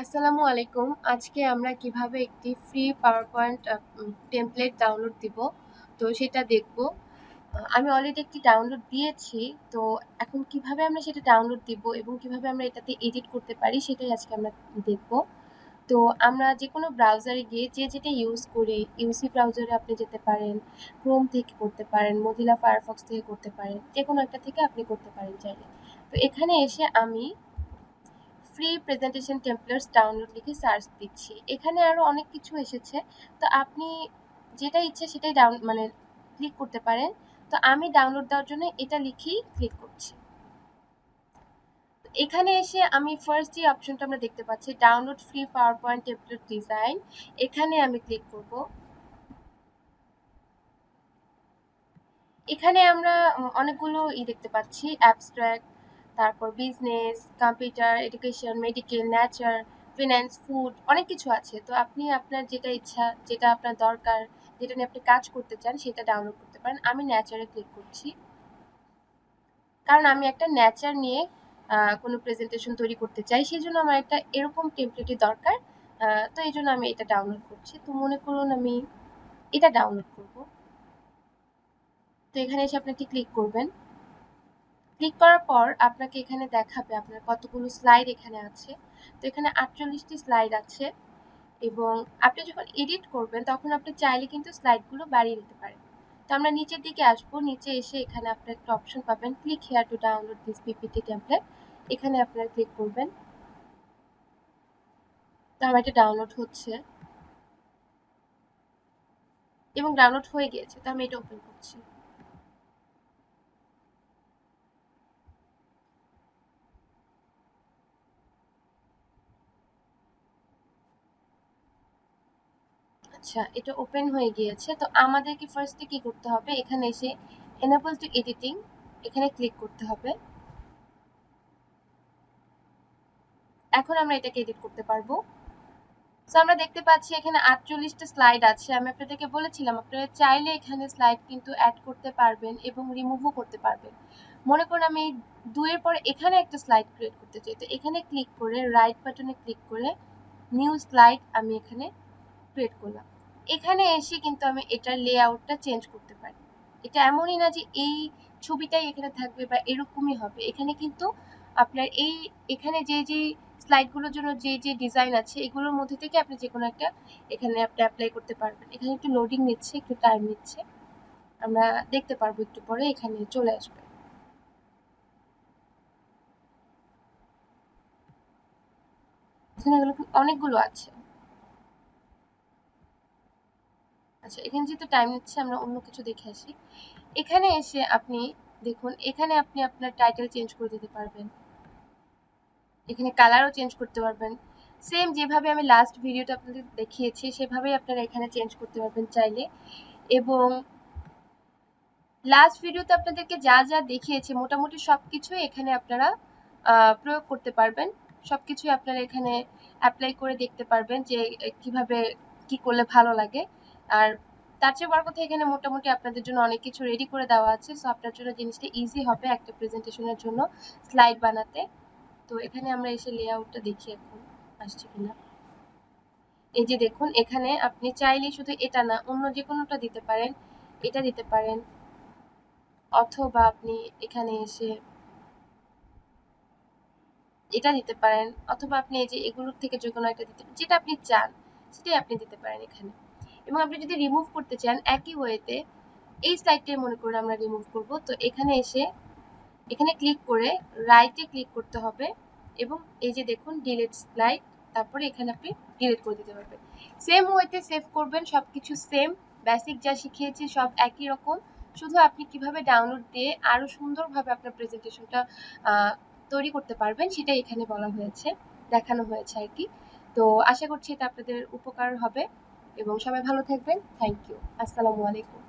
আসসালামু আলাইকুম। আজকে আমরা কিভাবে একটি ফ্রি পাওয়ারপয়েন্ট টেমপ্লেট ডাউনলোড দিব, তো সেটা দেখব। আমি অলরেডি একটি ডাউনলোড দিয়েছি। তো এখন কিভাবে আমরা সেটা ডাউনলোড দিব এবং কিভাবে আমরা এটাতে এডিট করতে পারি সেটাই আজকে আমরা দেখব। তো আমরা যে কোনো ব্রাউজারে গিয়ে যে যেটা ইউজ করি, ইউসি ব্রাউজারে আপনি যেতে পারেন, ক্রোম থেকে করতে পারেন, মজিলা ফায়ারফক্স থেকে করতে পারেন, যে কোনো একটা থেকে আপনি করতে পারেন চাইলে। তো এখানে এসে আমি ফ্রি প্রেজেন্টেশন টেমপ্লেটস ডাউনলোড লিখে সার্চ দিচ্ছি। এখানে আরও অনেক কিছু এসেছে, তো আপনি যেটা ইচ্ছে সেটাই ক্লিক করতে পারেন। তো আমি ডাউনলোড দেওয়ার জন্য এটা লিখেই ক্লিক করছি। এখানে এসে আমি ফার্স্ট যে অপশনটা আমরা দেখতে পাচ্ছি, download free power point template design, এখানে আমি ক্লিক করব। এখানে আমরা অনেকগুলো দেখতে পাচ্ছি, অ্যাবস্ট্রাক্ট, তারপর business, computer, education, medical, nature, finance, food, অনেক কিছু আছে। তো আপনি আপনার যেটা ইচ্ছা, যেটা আপনার দরকার, যেটা নিয়ে আপনি কাজ করতে চান সেটা ডাউনলোড করতে পারেন। আমি নেচারে ক্লিক করছি, কারণ আমি একটা নেচার নিয়ে কোনো প্রেজেন্টেশন তৈরি করতে চাই, সেই জন্য আমার একটা এরকম টেমপ্লেটই দরকার। তো এই জন্য আমি এটা ডাউনলোড করছি। তো মনে করুন আমি এটা ডাউনলোড করব। তো এখানে এসে আপনি ক্লিক করবেন। ক্লিক করার পর আপনাকে এখানে দেখাবে আপনার কতগুলো স্লাইড এখানে আছে। তো এখানে 48টি স্লাইড আছে, এবং আপনি যখন এডিট করবেন তখন আপনি চাইলে কিন্তু স্লাইডগুলো বাড়িয়ে দিতে পারেন। তো আমরা নিচের দিকে আসবো, নিচে এসে এখানে আপনার একটা অপশন পাবেন, click here to download this PPT template. এখানে আপনারা ক্লিক করবেন। তো আমার এটা ডাউনলোড হচ্ছে এবং ডাউনলোড হয়ে গিয়েছে। তো আমি এটা ওপেন করছি। আচ্ছা, এটা ওপেন হয়ে গিয়েছে। তো আমাদেরকে ফার্স্টে কি করতে হবে, এখানে এসে এনেবল টু এডিটিং এখানে ক্লিক করতে হবে। এখন আমরা এটাকে এডিট করতে পারবো। সো আমরা দেখতে পাচ্ছি এখানে 48টা স্লাইড আছে। আমি আপনাদেরকে বলেছিলাম আপনারা চাইলে এখানে স্লাইড কিন্তু অ্যাড করতে পারবেন এবং রিমুভও করতে পারবেন। মনে করুন আমি 2 এর পর এখানে একটা স্লাইড ক্রিয়েট করতে চাই, তো এখানে ক্লিক করে রাইট বাটনে ক্লিক করে নিউ স্লাইড আমি এখানে ক্রিয়েট করলাম। এখানে এসে কিন্তু আমি এটার লেআউটটা চেঞ্জ করতে পারি। এটা এমনই না যে এই ছবিটাই এখানে থাকবে বা এরকমই হবে। এখানে কিন্তু আপনার এখানে যে স্লাইডগুলোর জন্য যে ডিজাইন আছে এগুলোর মধ্যে থেকে আপনি যে কোনো একটা এখানে আপনি অ্যাপ্লাই করতে পারবেন। এখানে একটু লোডিং নিচ্ছে, একটু টাইম নিচ্ছে, আমরা দেখতে পারবো একটু পরে এখানে চলে আসবে। এখানে অনেকগুলো আছে। আচ্ছা, এখানে যেহেতু টাইম নিচ্ছে আমরা অন্য কিছু দেখে আসি। এখানে এসে আপনি দেখুন, এখানে আপনি আপনার টাইটেল চেঞ্জ করে দিতে পারবেন, এখানে কালারও চেঞ্জ করতে পারবেন। সেম যেভাবে আমি লাস্ট ভিডিওটা আপনাদের দেখিয়েছি সেভাবেই আপনারা এখানে চেঞ্জ করতে পারবেন চাইলে। এবং লাস্ট ভিডিওতে আপনাদেরকে যা যা দেখিয়েছি মোটামুটি সব কিছুই এখানে আপনারা প্রয়োগ করতে পারবেন। সব কিছুই আপনারা এখানে অ্যাপ্লাই করে দেখতে পারবেন যে কিভাবে কি করলে ভালো লাগে। আর তার চেয়ে বড় কথা, এখানে মোটামুটি আপনাদের জন্য অনেক কিছু রেডি করে দেওয়া আছে। সো আপনার জন্য জিনিসটা ইজি হবে একটা প্রেজেন্টেশনের জন্য স্লাইড বানাতে। তো এখানে আমরা এসে লেআউটটা দেখি এখন আসছে কিনা। এই যে দেখুন, এখানে আপনি চাইলে শুধু এটা না অন্য যে কোনোটা দিতে পারেন, এটা দিতে পারেন, অথবা আপনি এখানে এসে এটা দিতে পারেন, অথবা আপনি এই যে এগুলোর থেকে যে কোনো একটা দিতে, যেটা আপনি চান সেটাই আপনি দিতে পারেন এখানে। এবং আপনি যদি রিমুভ করতে চান একই ওয়েতে, এই স্লাইডটাই মনে করে আমরা রিমুভ করব, তো এখানে এসে এখানে ক্লিক করে রাইটে ক্লিক করতে হবে এবং এই যে দেখুন ডিলিট স্লাইড, তারপরে এখানে আপনি ডিলিট করে দিতে পারবেন। সেম ওয়েতে সেভ করবেন, সব কিছু সেম, বেসিক যা শিখিয়েছি সব একই রকম। শুধু আপনি কিভাবে ডাউনলোড দিয়ে আরও সুন্দরভাবে আপনার প্রেজেন্টেশনটা তৈরি করতে পারবেন সেটাই এখানে বলা হয়েছে, দেখানো হয়েছে আর কি। তো আশা করছি এটা আপনাদের উপকার হবে এবং সবাই ভালো থাকবেন। Thank you. আসসালামু আলাইকুম।